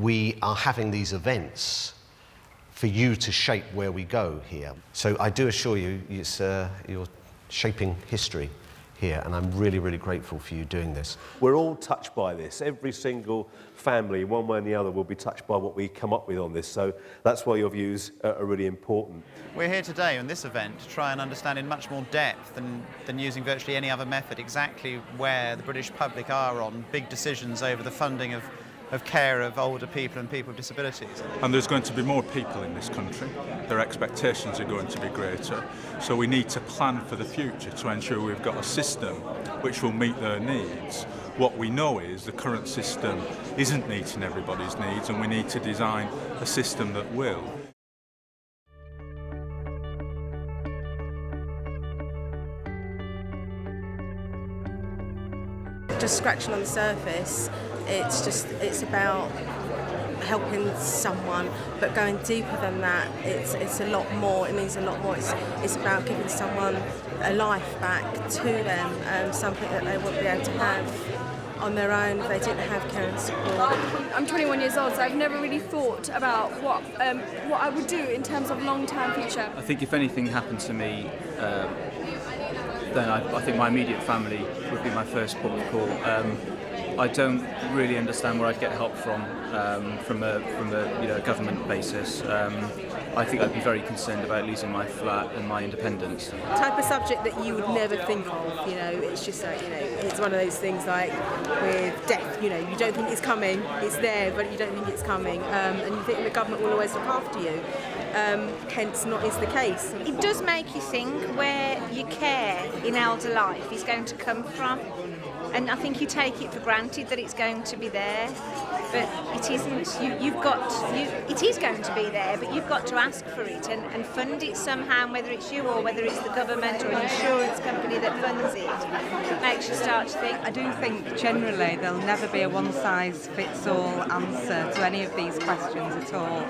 we are having these events for you to shape where we go here. So I do assure you, you're shaping history here, and I'm really, really grateful for you doing this. We're all touched by this. Every single family, one way or the other, will be touched by what we come up with on this, so that's why your views are really important. We're here today on this event to try and understand in much more depth than using virtually any other method exactly where the British public are on big decisions over the funding of care of older people and people with disabilities. And there's going to be more people in this country. Their expectations are going to be greater. So we need to plan for the future to ensure we've got a system which will meet their needs. What we know is the current system isn't meeting everybody's needs, and we need to design a system that will. Just scratching on the surface, it's about helping someone, but going deeper than that, it's a lot more. It means a lot more. It's about giving someone a life back to them, something that they wouldn't be able to have on their own if they didn't have care and support. I'm 21 years old, so I've never really thought about what I would do in terms of long-term future. I think if anything happened to me, then I think my immediate family would be my first port of call. I don't really understand where I'd get help from a government basis. I think I'd be very concerned about losing my flat and my independence. Type of subject that you would never think of, it's just like, it's one of those things like with death, you don't think it's coming, it's there, but you don't think it's coming, and you think the government will always look after you. Hence, not is the case. It does make you think where your care in elder life is going to come from, and I think you take it for granted that it's going to be there, but it isn't. It is going to be there, but you've got to ask for it and fund it somehow, whether it's you or whether it's the government or an insurance company that funds it. It makes you start to think. I do think generally there'll never be a one-size-fits-all answer to any of these questions at all.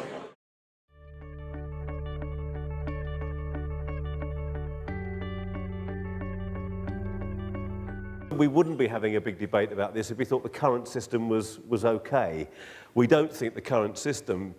We wouldn't be having a big debate about this if we thought the current system was okay. We don't think the current system,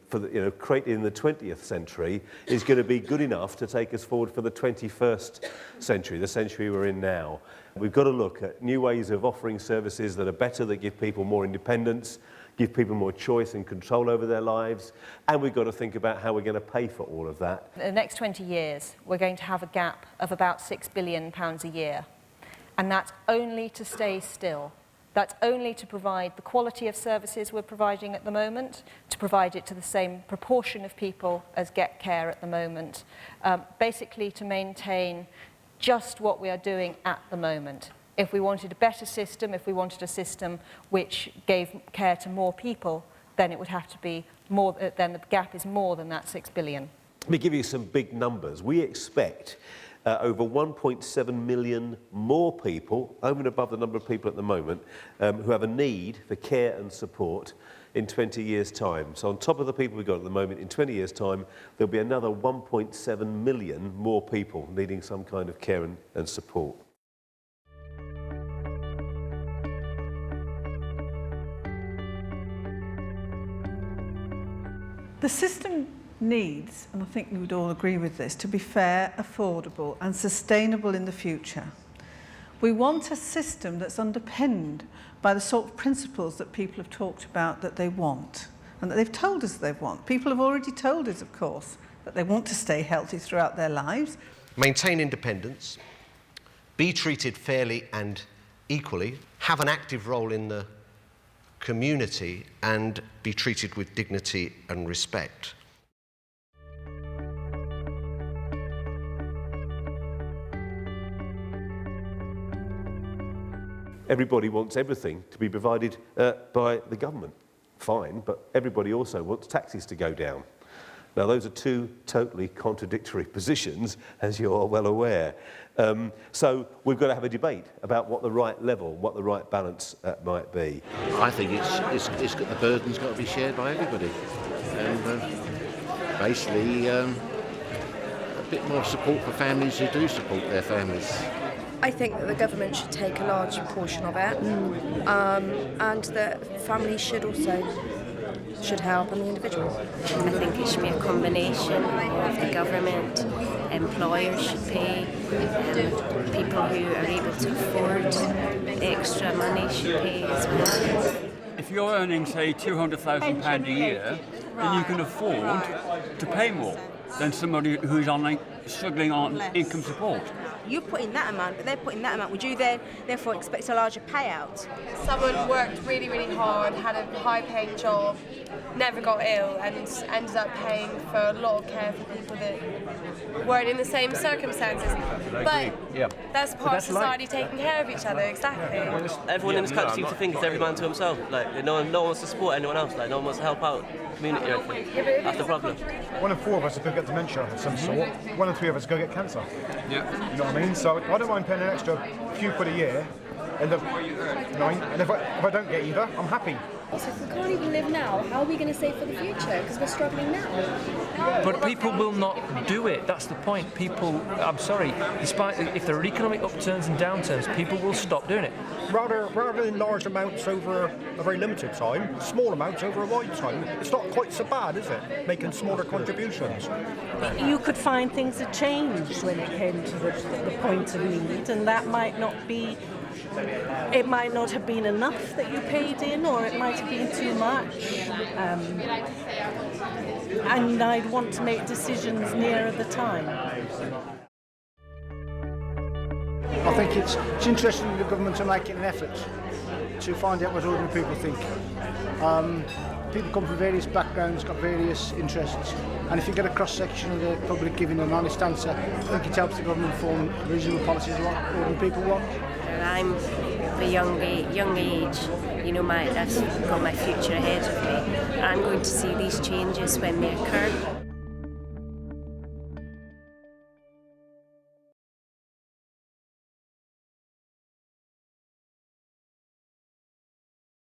created in the 20th century, is going to be good enough to take us forward for the 21st century, the century we're in now. We've got to look at new ways of offering services that are better, that give people more independence, give people more choice and control over their lives, and we've got to think about how we're going to pay for all of that. In the next 20 years, we're going to have a gap of about £6 billion a year. And that's only to stay still. That's only to provide the quality of services we're providing at the moment, to provide it to the same proportion of people as get care at the moment, basically to maintain just what we are doing at the moment. If we wanted a better system, if we wanted a system which gave care to more people, then it would have to be more, then the gap is more than that £6 billion. Let me give you some big numbers. We expect over 1.7 million more people, over and above the number of people at the moment, who have a need for care and support in 20 years' time. So on top of the people we've got at the moment, in 20 years' time, there'll be another 1.7 million more people needing some kind of care and support. The system needs, and I think we would all agree with this, to be fair, affordable and sustainable in the future. We want a system that's underpinned by the sort of principles that people have talked about that they want and that they've told us they want. People have already told us, of course, that they want to stay healthy throughout their lives. Maintain independence, be treated fairly and equally, have an active role in the community, and be treated with dignity and respect. Everybody wants everything to be provided by the government. Fine, but everybody also wants taxes to go down. Now, those are two totally contradictory positions, as you're well aware. So we've got to have a debate about what the right level, what the right balance might be. I think the burden's got to be shared by everybody. And basically, a bit more support for families who do support their families. I think that the government should take a large portion of it, and that families should also should help on the individual. I think it should be a combination of the government, employers should pay, people who are able to afford extra money should pay as well. If you're earning, say, £200,000 a year, then you can afford to pay more than somebody who's on struggling on income support. You put in that amount, but they're putting that amount. Would you then therefore expect a larger payout? Someone worked really, really hard, had a high-paying job, never got ill, and ended up paying for a lot of care for people that weren't in the same circumstances. But that's part of society taking care of each other, exactly. Everyone in this country seems to think it's every man to himself. Like no one wants to support anyone else. Like no one wants to help out the community or anything. That's the problem. 1 in 4 of us are going to get dementia of some sort. 1 in 3 of us are going to get cancer. Yeah. You know what I mean? So I don't mind paying an extra few quid a year, and if I don't get either, I'm happy. So if we can't even live now, how are we going to save for the future? Because we're struggling now. But people will not do it. That's the point. People, I'm sorry, despite if there are economic upturns and downturns, people will stop doing it. Rather than large amounts over a very limited time, small amounts over a wide time, it's not quite so bad, is it? Making smaller contributions. You could find things had changed when it came to the point of need, and that might not be. It might not have been enough that you paid in, or it might have been too much. And I'd want to make decisions nearer the time. I think it's interesting that the government are making an effort to find out what ordinary people think. People come from various backgrounds, got various interests, and if you get a cross-section of the public giving an honest answer, I think it helps the government form reasonable policies of what ordinary people want. I'm of a young age, you know, I've got my future ahead of me. I'm going to see these changes when they occur.